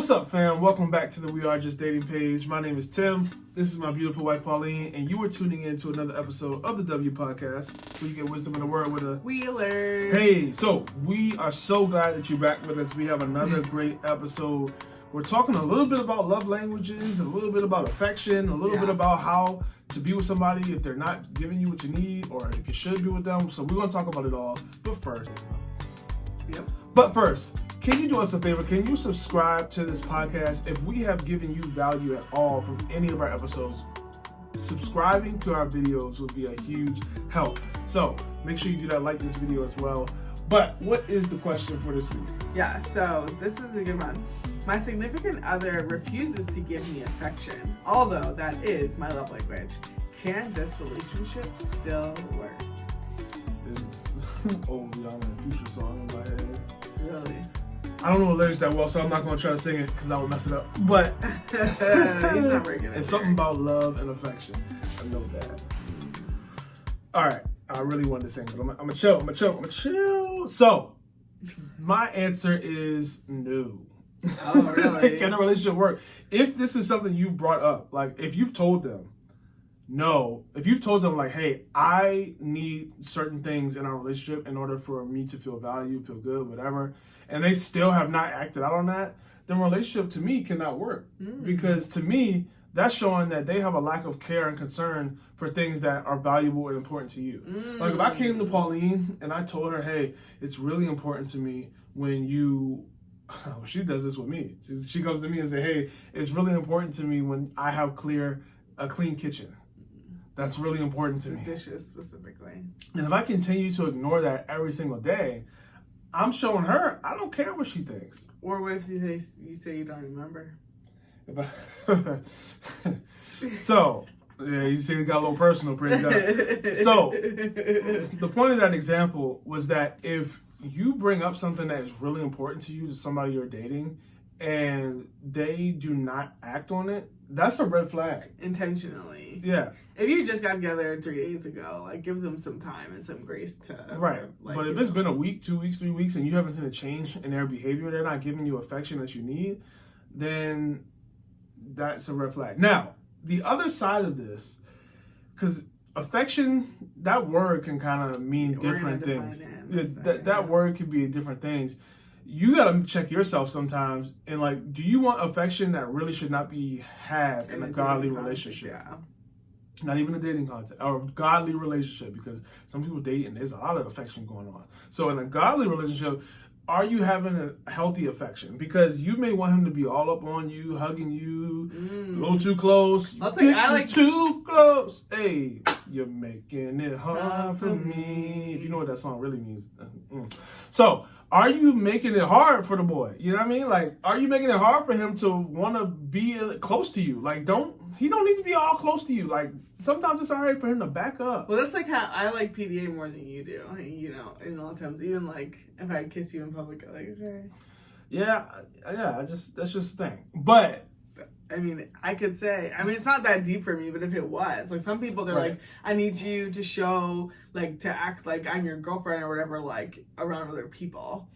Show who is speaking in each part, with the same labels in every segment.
Speaker 1: What's up, fam? Welcome back to the We Are Just Dating page. My name is Tim. This is my beautiful wife, Pauline, and you are tuning in to another episode of the W Podcast, where you get wisdom in the word with a
Speaker 2: Wheeler.
Speaker 1: Hey, so we are so glad that you're back with us. We have another great episode. We're talking a little bit about love languages, a little bit about affection, a little bit about how to be with somebody if they're not giving you what you need, or if you should be with them. So we're going to talk about it all. But first, can you do us a favor? Can you subscribe to this podcast? If we have given you value at all from any of our episodes, subscribing to our videos would be a huge help. So make sure you do that, like this video as well. But what is the question for this week?
Speaker 2: Yeah, so this is a good one. My significant other refuses to give me affection, although that is my love language. Can this relationship still work?
Speaker 1: There's old Rihanna Future song in my head.
Speaker 2: Really?
Speaker 1: I don't know the lyrics that well, so I'm not going to try to sing it because I would mess it up. But
Speaker 2: He's not very good.
Speaker 1: It's something about love and affection. I know that. All right. I really wanted to sing, but I'm going to chill. So, my answer is no.
Speaker 2: Oh, really?
Speaker 1: Can a relationship work? If this is something you've brought up, like if you've told them, no. If you've told them, like, hey, I need certain things in our relationship in order for me to feel valued, feel good, whatever, and they still have not acted out on that, then relationship to me cannot work. Because to me, that's showing that they have a lack of care and concern for things that are valuable and important to you. Like if I came to Pauline and I told her, hey, it's really important to me when you... she does this with me. She comes to me and says, hey, it's really important to me when I have a clean kitchen. That's really important to me.
Speaker 2: Dishes specifically. And
Speaker 1: if I continue to ignore that every single day, I'm showing her I don't care what she thinks.
Speaker 2: Or what if you say you don't remember?
Speaker 1: So, yeah, you see it got a little personal, praise God. So, the point of that example was that if you bring up something that is really important to you to somebody you're dating and they do not act on it, that's a red flag.
Speaker 2: Intentionally.
Speaker 1: Yeah.
Speaker 2: If you just got together 3 days ago, like give them some time and some grace to...
Speaker 1: Right.
Speaker 2: Like,
Speaker 1: but if it's been a week, 2 weeks, 3 weeks, and you haven't seen a change in their behavior, they're not giving you affection that you need, then that's a red flag. Now, the other side of this, because affection, that word can kind of mean different things. That word could be different things. You got to check yourself sometimes and like, do you want affection that really should not be had in a godly relationship?
Speaker 2: Yeah. Not
Speaker 1: even a dating context or a godly relationship, because some people date and there's a lot of affection going on. So in a godly relationship, are you having a healthy affection? Because you may want him to be all up on you, hugging you, a little too close.
Speaker 2: I like
Speaker 1: too close. Hey, you're making it hard for me. If you know what that song really means. So, are you making it hard for the boy? You know what I mean? Like, are you making it hard for him to want to be close to you? Like, he don't need to be all close to you. Like, sometimes it's all right for him to back up.
Speaker 2: Well, that's like how I like PDA more than you do. You know, and a lot of times, even like if I kiss you in public, I'm like, okay.
Speaker 1: Yeah, that's just the thing. But
Speaker 2: I mean, I could say, it's not that deep for me, but if it was, like some people, they're like, I need you to show, like, to act like I'm your girlfriend or whatever, like, around other people.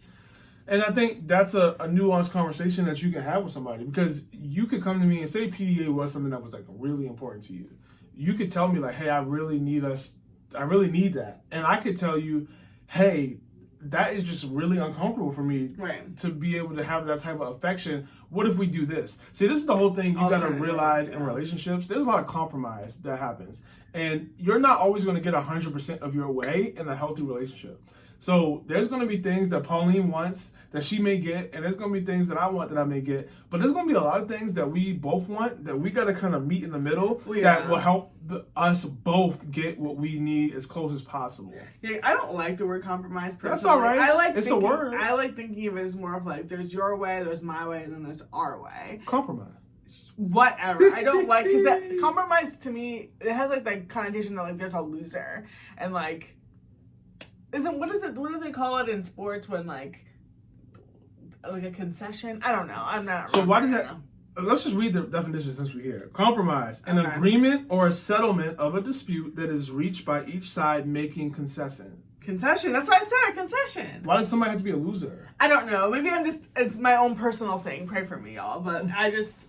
Speaker 1: And I think that's a nuanced conversation that you can have with somebody, because you could come to me and say PDA was something that was, like, really important to you. You could tell me, like, hey, I really need that. And I could tell you, hey, that is just really uncomfortable for me to be able to have that type of affection. What if we do this? See, this is the whole thing you got to realize in relationships. There's a lot of compromise that happens. And you're not always going to get 100% of your way in a healthy relationship. So there's going to be things that Pauline wants that she may get, and there's going to be things that I want that I may get. But there's going to be a lot of things that we both want that we got to kind of meet in the middle that will help us both get what we need as close as possible.
Speaker 2: Yeah, I don't like the word compromise personally.
Speaker 1: That's all right.
Speaker 2: It's
Speaker 1: a word.
Speaker 2: I like thinking of it as more of like there's your way, there's my way, and then there's our way.
Speaker 1: Compromise.
Speaker 2: Whatever. I don't like, because that compromise to me, it has like that connotation that like there's a loser. And like, what do they call it in sports when like a concession? I don't know. I'm not.
Speaker 1: So why does that? Let's just read the definition since we're here. Compromise, an agreement or a settlement of a dispute that is reached by each side making concessions.
Speaker 2: Concession. That's why I said a concession.
Speaker 1: Why does somebody have to be a loser?
Speaker 2: I don't know. Maybe it's my own personal thing. Pray for me, y'all. But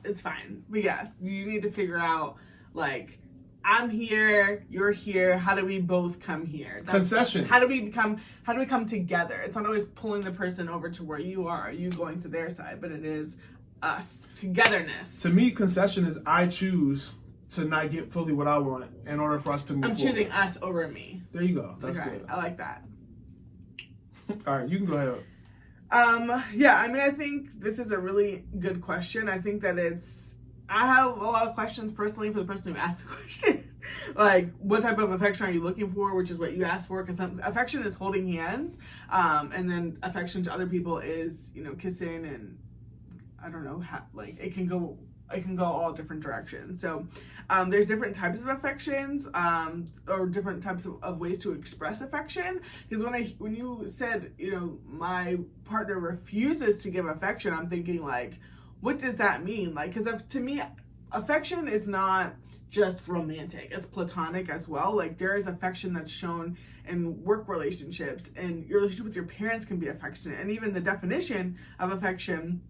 Speaker 2: it's fine. But yes, you need to figure out, like, I'm here, you're here. How do we both come here?
Speaker 1: Concessions.
Speaker 2: How do we come together? It's not always pulling the person over to where you are, or you going to their side, but it is us. Togetherness.
Speaker 1: To me, concession is I choose to not get fully what I want in order for us to move forward.
Speaker 2: I'm choosing us over me.
Speaker 1: There you go. That's
Speaker 2: okay,
Speaker 1: good.
Speaker 2: I like that.
Speaker 1: All right, you can go ahead.
Speaker 2: Yeah, I mean, I think this is a really good question. I think that I have a lot of questions personally for the person who asked the question. Like, what type of affection are you looking for, which is what you asked for, because affection is holding hands, and then affection to other people is, kissing, and I don't know, it can go all different directions. So there's different types of affections, or different types of ways to express affection. Because when you said, my partner refuses to give affection, I'm thinking, like, what does that mean? Like, because to me, affection is not just romantic, it's platonic as well. Like, there is affection that's shown in work relationships, and your relationship with your parents can be affectionate. And even the definition of affection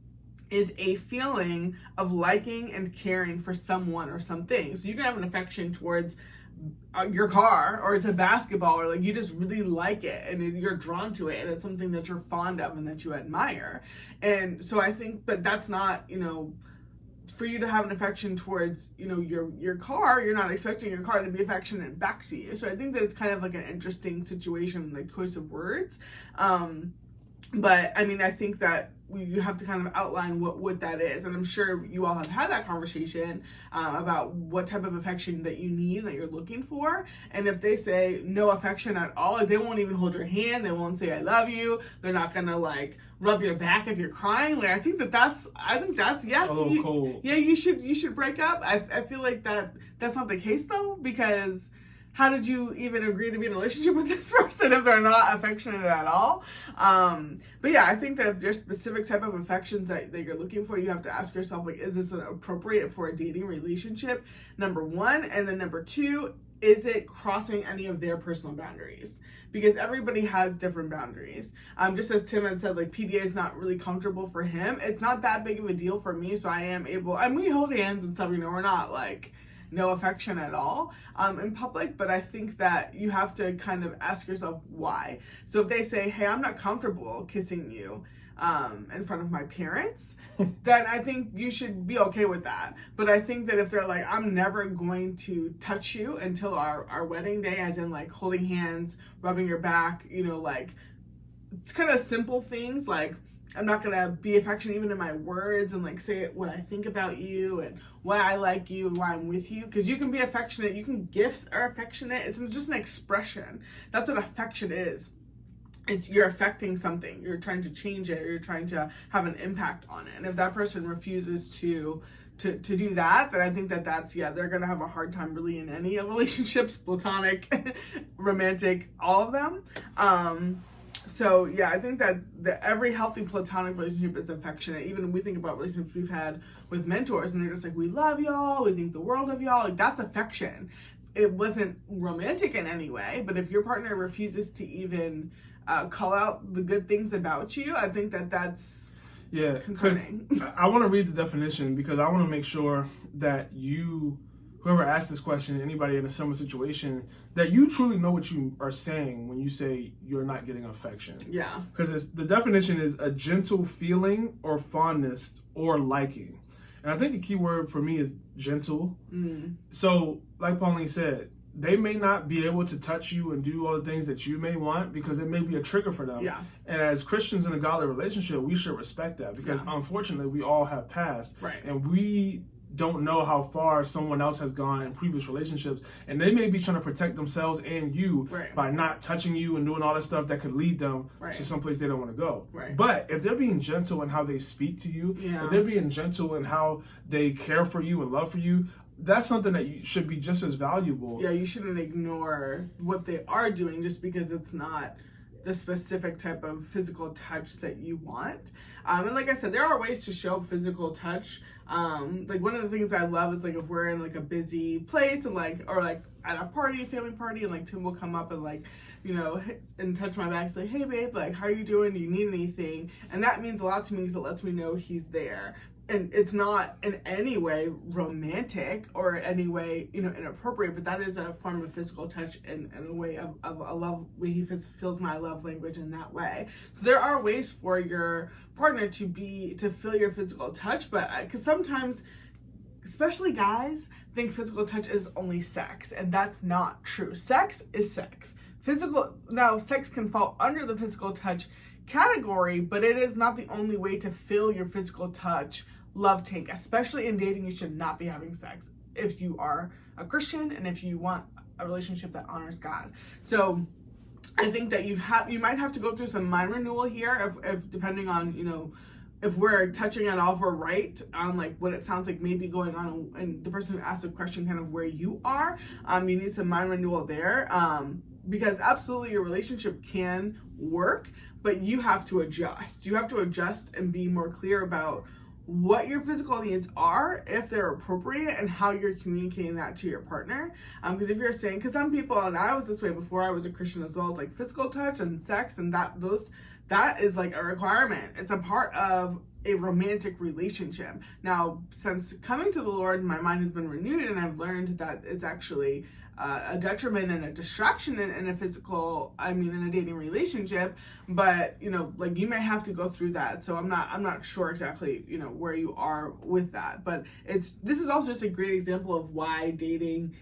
Speaker 2: is a feeling of liking and caring for someone or something. So you can have an affection towards your car, or it's a basketball, or like you just really like it and you're drawn to it, and it's something that you're fond of and that you admire. And so I think, but that's not, for you to have an affection towards, your car, you're not expecting your car to be affectionate back to you. So I think that it's kind of like an interesting situation, like choice of words. But I mean, I think that you have to kind of outline what that is. And I'm sure you all have had that conversation about what type of affection that you need, that you're looking for. And if they say no affection at all, like, they won't even hold your hand, they won't say I love you, they're not gonna like rub your back if you're crying. Like, I think that's yes.
Speaker 1: A little cold.
Speaker 2: Yeah, you should break up. I feel like that's not the case though, because how did you even agree to be in a relationship with this person if they're not affectionate at all? But yeah, I think that if there's specific type of affections that you're looking for, you have to ask yourself, like, is this appropriate for a dating relationship? Number one. And then number two, is it crossing any of their personal boundaries? Because everybody has different boundaries. Just as Tim had said, like, PDA is not really comfortable for him. It's not that big of a deal for me, so I am able, and we hold hands and stuff, we're not like no affection at all in public, but I think that you have to kind of ask yourself why. So if they say, hey, I'm not comfortable kissing you in front of my parents, then I think you should be okay with that. But I think that if they're like, I'm never going to touch you until our wedding day, as in like holding hands, rubbing your back, like, it's kind of simple things, like, I'm not gonna be affectionate even in my words and like say what I think about you and why I like you and why I'm with you. Because you can be affectionate, gifts are affectionate. It's just an expression. That's what affection is. You're affecting something. You're trying to change it. Or you're trying to have an impact on it. And if that person refuses to do that, then I think they're gonna have a hard time really in any relationships, platonic, romantic, all of them. So yeah, I think that every healthy platonic relationship is affectionate. Even when we think about relationships we've had with mentors, and they're just like, we love y'all, we think the world of y'all, like, that's affection. It wasn't romantic in any way, but if your partner refuses to even call out the good things about you, I think that's concerning.
Speaker 1: I want to read the definition, because I want to make sure that whoever asked this question, anybody in a similar situation, that you truly know what you are saying when you say you're not getting affection.
Speaker 2: Yeah.
Speaker 1: Because the definition is a gentle feeling or fondness or liking. And I think the key word for me is gentle. Mm. So, like Pauline said, they may not be able to touch you and do all the things that you may want, because it may be a trigger for them.
Speaker 2: Yeah.
Speaker 1: And as Christians in a godly relationship, we should respect that, because unfortunately we all have passed.
Speaker 2: Right.
Speaker 1: And we don't know how far someone else has gone in previous relationships, and they may be trying to protect themselves and you by not touching you and doing all that stuff that could lead them to someplace they don't want to go.
Speaker 2: Right.
Speaker 1: But if they're being gentle in how they speak to you, if they're being gentle in how they care for you and love for you, that's something that should be just as valuable.
Speaker 2: Yeah, you shouldn't ignore what they are doing just because it's not the specific type of physical touch that you want. And like I said, there are ways to show physical touch. Like one of the things I love is like if we're in like a busy place and like, or like at a party, family party, and like Tim will come up and like, you know, and touch my back, say, hey babe, like how are you doing? Do you need anything? And that means a lot to me because it lets me know he's there. And it's not in any way romantic or any way, you know, inappropriate, but that is a form of physical touch and a way of a love, where he feels my love language in that way. So there are ways for your partner to feel your physical touch, but because sometimes, especially guys, think physical touch is only sex, and that's not true. Sex is sex. Now sex can fall under the physical touch category, but it is not the only way to fill your physical touch love tank. Especially in dating, you should not be having sex if you are a Christian and if you want a relationship that honors God. So I think that you might have to go through some mind renewal here if depending on, you know, if we're touching it off, we're right on like what it sounds like maybe going on, and the person who asked the question kind of where you are, you need some mind renewal there, because absolutely your relationship can work, but you have to adjust. You have to adjust and be more clear about what your physical needs are, if they're appropriate, and how you're communicating that to your partner. Because if you're saying, because some people, and I was this way before I was a Christian as well, it's like physical touch and sex and that is like a requirement. It's a part of a romantic relationship. Now, since coming to the Lord, my mind has been renewed, and I've learned that it's actually a detriment and a distraction in a in a dating relationship. But, you know, like you may have to go through that. So I'm not sure exactly, you know, where you are with that. But this is also just a great example of why dating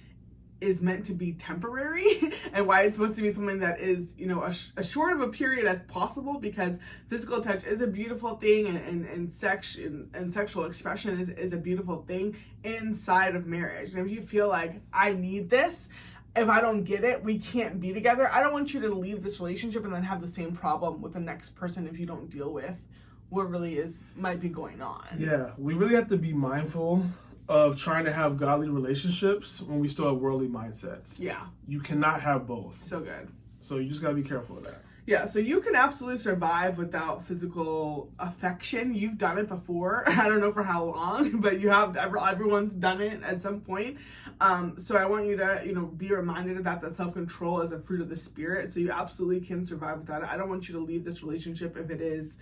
Speaker 2: is meant to be temporary and why it's supposed to be something that is, you know, as short of a period as possible, because physical touch is a beautiful thing, and sex and sexual expression is a beautiful thing inside of marriage. And if you feel like I need this, if I don't get it, we can't be together. I don't want you to leave this relationship and then have the same problem with the next person if you don't deal with what really might be going on.
Speaker 1: Yeah, we really have to be mindful of trying to have godly relationships when we still have worldly mindsets.
Speaker 2: Yeah.
Speaker 1: You cannot have both.
Speaker 2: So good.
Speaker 1: So you just got to be careful of that.
Speaker 2: Yeah, so you can absolutely survive without physical affection. You've done it before. I don't know for how long, but you have. Everyone's done it at some point. So I want you to, you know, be reminded of that self-control is a fruit of the Spirit. So you absolutely can survive without it. I don't want you to leave this relationship if it is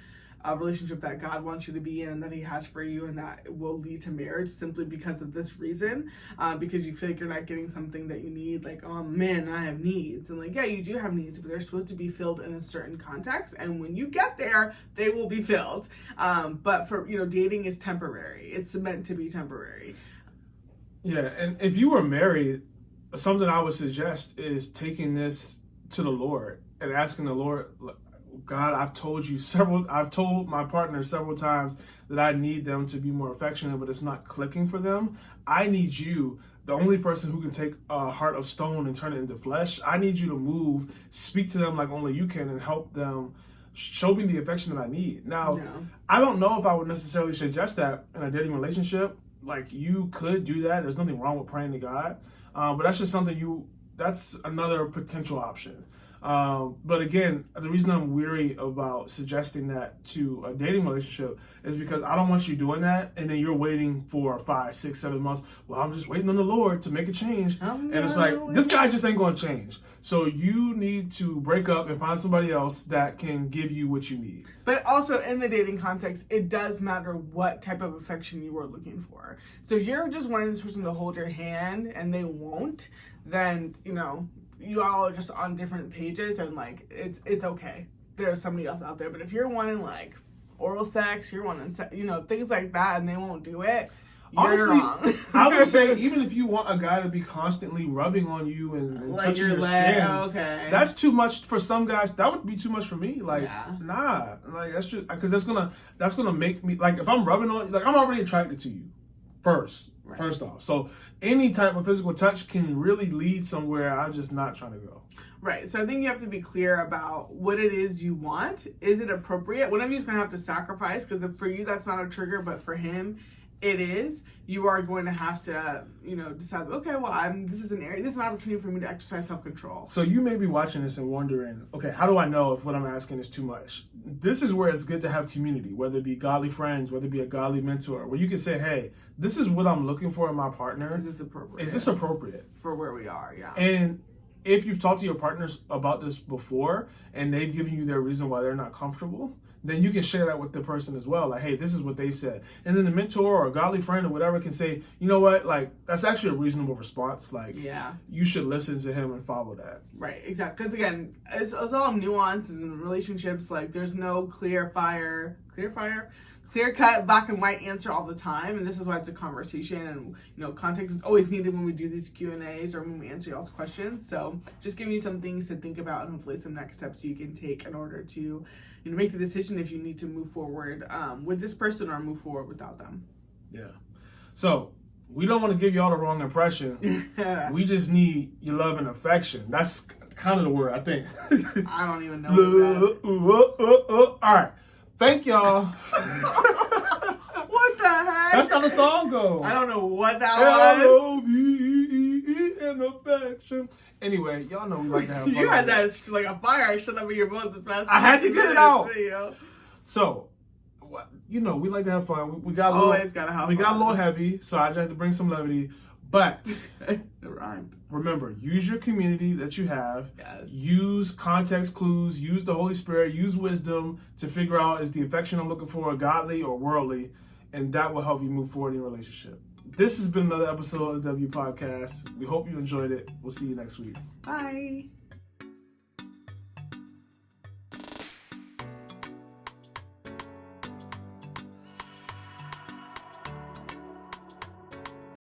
Speaker 2: a relationship that God wants you to be in and that he has for you, and that will lead to marriage simply because of this reason, because you feel like you're not getting something that you need, like, oh man, I have needs. And like, yeah, you do have needs, but they're supposed to be filled in a certain context, and when you get there, they will be filled. But for, you know, dating is temporary. It's meant to be temporary.
Speaker 1: Yeah, and if you were married, something I would suggest is taking this to the Lord and asking the Lord, God, I've told my partner several times that I need them to be more affectionate, but it's not clicking for them. I need you, the only person who can take a heart of stone and turn it into flesh. I need you to move, speak to them like only you can, and help them, show me the affection that I need. Now, I don't know if I would necessarily suggest that in a dating relationship. Like, you could do that. There's nothing wrong with praying to God. But that's just something that's another potential option. But again, the reason I'm weary about suggesting that to a dating relationship is because I don't want you doing that and then you're waiting for 5, 6, 7 months. Well, I'm just waiting on the Lord to make a change. And it's like, this guy just ain't going to change. So you need to break up and find somebody else that can give you what you need.
Speaker 2: But also in the dating context, it does matter what type of affection you are looking for. So if you're just wanting this person to hold your hand and they won't, then, you know, you all are just on different pages, and like it's okay. There's somebody else out there. But if you're wanting like oral sex, you're wanting things like that, and they won't do it, you're wrong.
Speaker 1: I would say even if you want a guy to be constantly rubbing on you and like touching your skin,
Speaker 2: okay,
Speaker 1: that's too much for some guys. That would be too much for me. Like, nah, like that's just because that's gonna make me, like, if I'm rubbing on, like, I'm already attracted to you first off. So any type of physical touch can really lead somewhere I'm just not trying to go.
Speaker 2: Right. So I think you have to be clear about what it is you want. Is it appropriate? One of you is going to have to sacrifice, because for you that's not a trigger, but for him it is, you are going to have to, decide, okay, well, this is an opportunity for me to exercise self-control.
Speaker 1: So you may be watching this and wondering, okay, how do I know if what I'm asking is too much? This is where it's good to have community, whether it be godly friends, whether it be a godly mentor, where you can say, hey, this is what I'm looking for in my partner.
Speaker 2: Is this appropriate?
Speaker 1: Is this appropriate?
Speaker 2: For where we are, yeah.
Speaker 1: And if you've talked to your partners about this before and they've given you their reason why they're not comfortable, then you can share that with the person as well. Like, hey, this is what they've said. And then the mentor or a godly friend or whatever can say, you know what, like, that's actually a reasonable response. Like, you should listen to him and follow that.
Speaker 2: Right, exactly. Because again, it's all nuances in relationships. Like, there's no clear-cut, black and white answer all the time, and this is why it's a conversation, and context is always needed when we do these Q&As or when we answer y'all's questions. So just giving you some things to think about and hopefully some next steps you can take in order to make the decision if you need to move forward with this person or move forward without them.
Speaker 1: Yeah. So we don't want to give y'all the wrong impression. We just need your love and affection. That's kind of the word, I think.
Speaker 2: I don't even know.
Speaker 1: All right. Thank y'all.
Speaker 2: What the heck?
Speaker 1: That's how the song goes.
Speaker 2: I don't know what that was.
Speaker 1: L-O-V-E and affection. Anyway, y'all know we like to have fun.
Speaker 2: You had that like a fire shut up in your voice as fast.
Speaker 1: I had to get it out.
Speaker 2: Video.
Speaker 1: So, we like to have fun. We got a little heavy, so I just had to bring some levity. But
Speaker 2: it rhymed.
Speaker 1: Remember, use your community that you have.
Speaker 2: Yes.
Speaker 1: Use context clues. Use the Holy Spirit. Use wisdom to figure out, is the affection I'm looking for godly or worldly? And that will help you move forward in your relationship. This has been another episode of the W Podcast. We hope you enjoyed it. We'll see you next week.
Speaker 2: Bye.